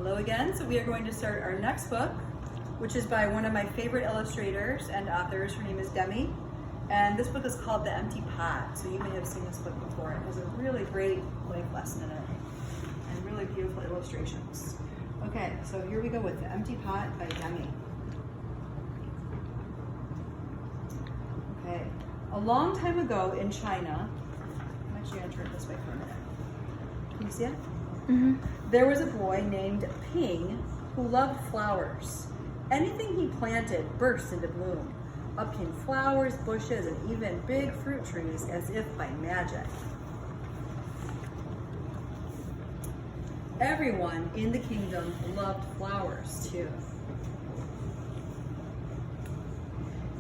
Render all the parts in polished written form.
Hello again. So we are going to start our next book, which is by one of my favorite illustrators and authors. Her name is Demi. And this book is called The Empty Pot. So you may have seen this book before. It has a really great life lesson in it and really beautiful illustrations. Okay, so here we go with The Empty Pot by Demi. Okay, a long time ago in China, I'm actually going to turn it this way for a minute. Can you see it? Mm-hmm. There was a boy named Ping who loved flowers. Anything he planted burst into bloom. Up came flowers, bushes, and even big fruit trees as if by magic. Everyone in the kingdom loved flowers too.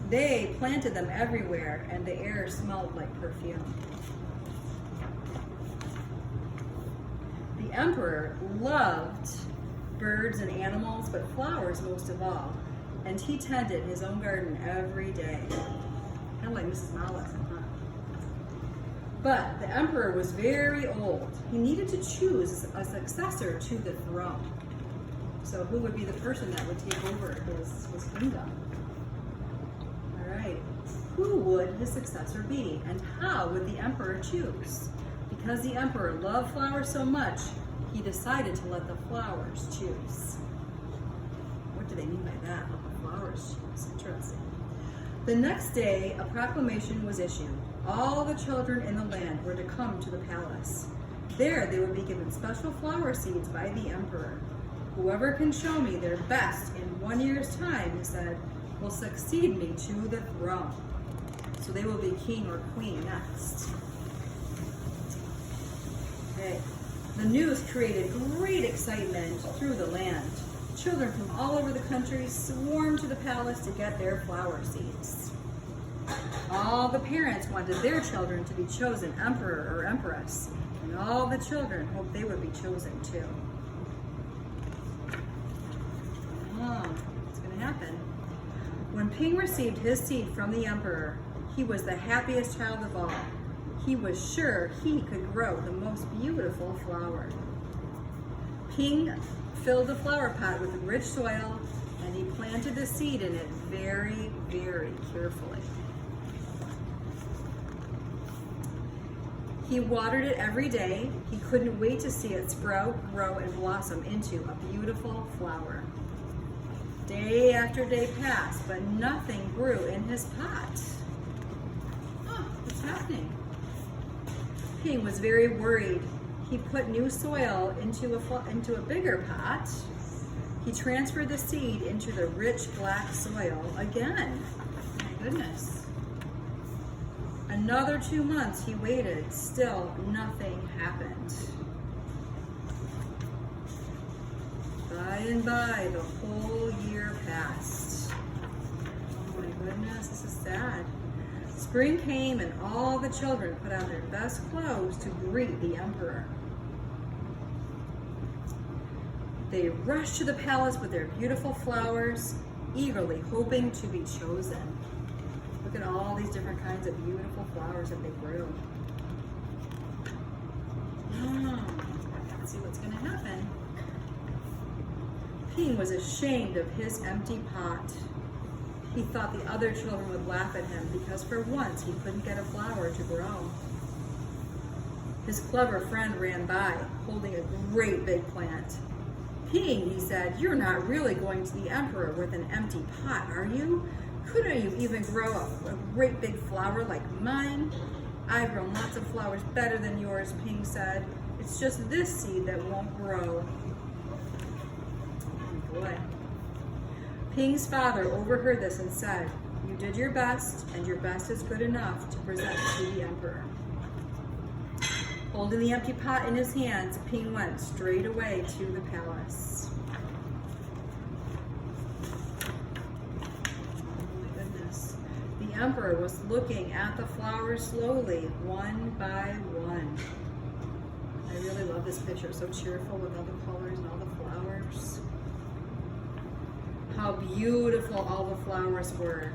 They planted them everywhere, and the air smelled like perfume. The emperor loved birds and animals, but flowers most of all, and he tended his own garden every day. Kind of like Mrs. Malice, huh? But the emperor was very old. He needed to choose a successor to the throne. So who would be the person that would take over his kingdom? All right. Who would his successor be, and how would the emperor choose? Because the emperor loved flowers so much, he decided to let the flowers choose. What do they mean by that? Let the flowers choose. Interesting. The next day, a proclamation was issued. All the children in the land were to come to the palace. There, they would be given special flower seeds by the emperor. Whoever can show me their best in 1 year's time, he said, will succeed me to the throne. So they will be king or queen next. Okay. The news created great excitement through the land. Children from all over the country swarmed to the palace to get their flower seeds. All the parents wanted their children to be chosen emperor or empress, and all the children hoped they would be chosen too. What's going to happen? When Ping received his seed from the emperor, he was the happiest child of all. He was sure he could grow the most beautiful flower. Ping filled the flower pot with rich soil, and he planted the seed in it very, very carefully. He watered it every day. He couldn't wait to see it sprout, grow, and blossom into a beautiful flower. Day after day passed, but nothing grew in his pot. What's happening? Ping was very worried. He put new soil into a bigger pot. He transferred the seed into the rich black soil again. My goodness. Another 2 months he waited. Still nothing happened. By and by, the whole year passed. Oh my goodness, this is sad. Spring came, and all the children put on their best clothes to greet the emperor. They rushed to the palace with their beautiful flowers, eagerly hoping to be chosen. Look at all these different kinds of beautiful flowers that they grew. Let's see what's going to happen. Ping was ashamed of his empty pot. He thought the other children would laugh at him because for once he couldn't get a flower to grow. His clever friend ran by, holding a great big plant. Ping, he said, you're not really going to the emperor with an empty pot, are you? Couldn't you even grow a great big flower like mine? I've grown lots of flowers better than yours, Ping said. It's just this seed that won't grow. Oh boy. Ping's father overheard this and said, you did your best, and your best is good enough to present to the emperor. Holding the empty pot in his hands, Ping went straight away to the palace. Oh my goodness. The emperor was looking at the flowers slowly, one by one. I really love this picture. It's so cheerful with all the colors and all the flowers. How beautiful all the flowers were.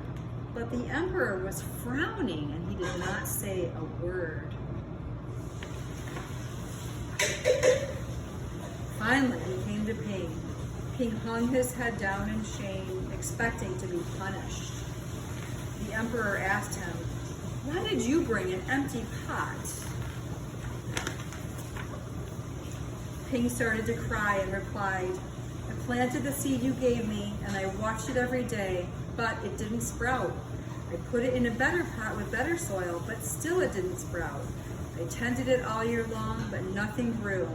But the emperor was frowning, and he did not say a word. Finally, he came to Ping. Ping hung his head down in shame, expecting to be punished. The emperor asked him, "Why did you bring an empty pot?" Ping started to cry and replied, "I planted the seed you gave me, and I watched it every day, but it didn't sprout. I put it in a better pot with better soil, but still it didn't sprout. I tended it all year long, but nothing grew.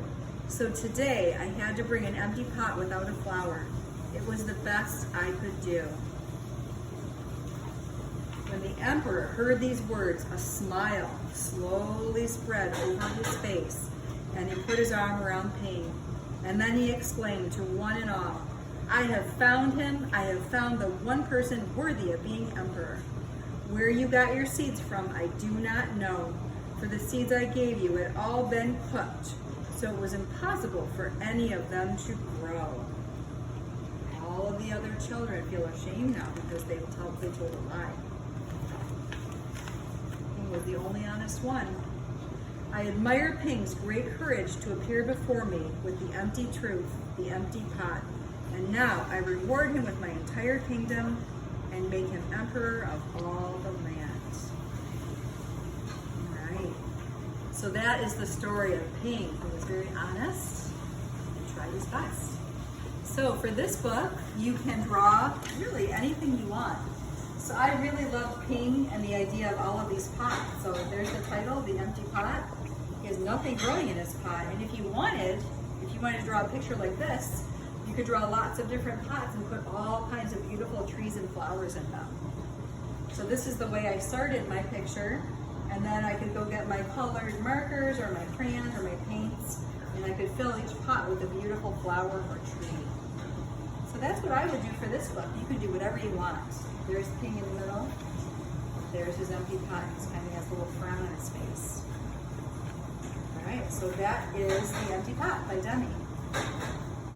So today I had to bring an empty pot without a flower. It was the best I could do." When the emperor heard these words, a smile slowly spread over his face, and he put his arm around Ping. And then he exclaimed to one and all, "I have found him. I have found the one person worthy of being emperor. Where you got your seeds from, I do not know. For the seeds I gave you had all been cooked, so it was impossible for any of them to grow." All of the other children feel ashamed now because they told a lie. Ping was the only honest one. "I admire Ping's great courage to appear before me with the empty truth, the empty pot. And now I reward him with my entire kingdom and make him emperor of all the land." All right. So that is the story of Ping, who was very honest and tried his best. So for this book, you can draw really anything you want. So I really love Ping and the idea of all of these pots. So there's the title, The Empty Pot. He has nothing growing in his pot. And if you wanted to draw a picture like this, you could draw lots of different pots and put all kinds of beautiful trees and flowers in them. So this is the way I started my picture. And then I could go get my colored markers or my crayons or my paints, and I could fill each pot with a beautiful flower or tree. So that's what I would do for this book. You could do whatever you want. There's Ping in the middle. There's his empty pot. He's kind of has a little frown on his face. All right, so that is The Empty Pot by Demi.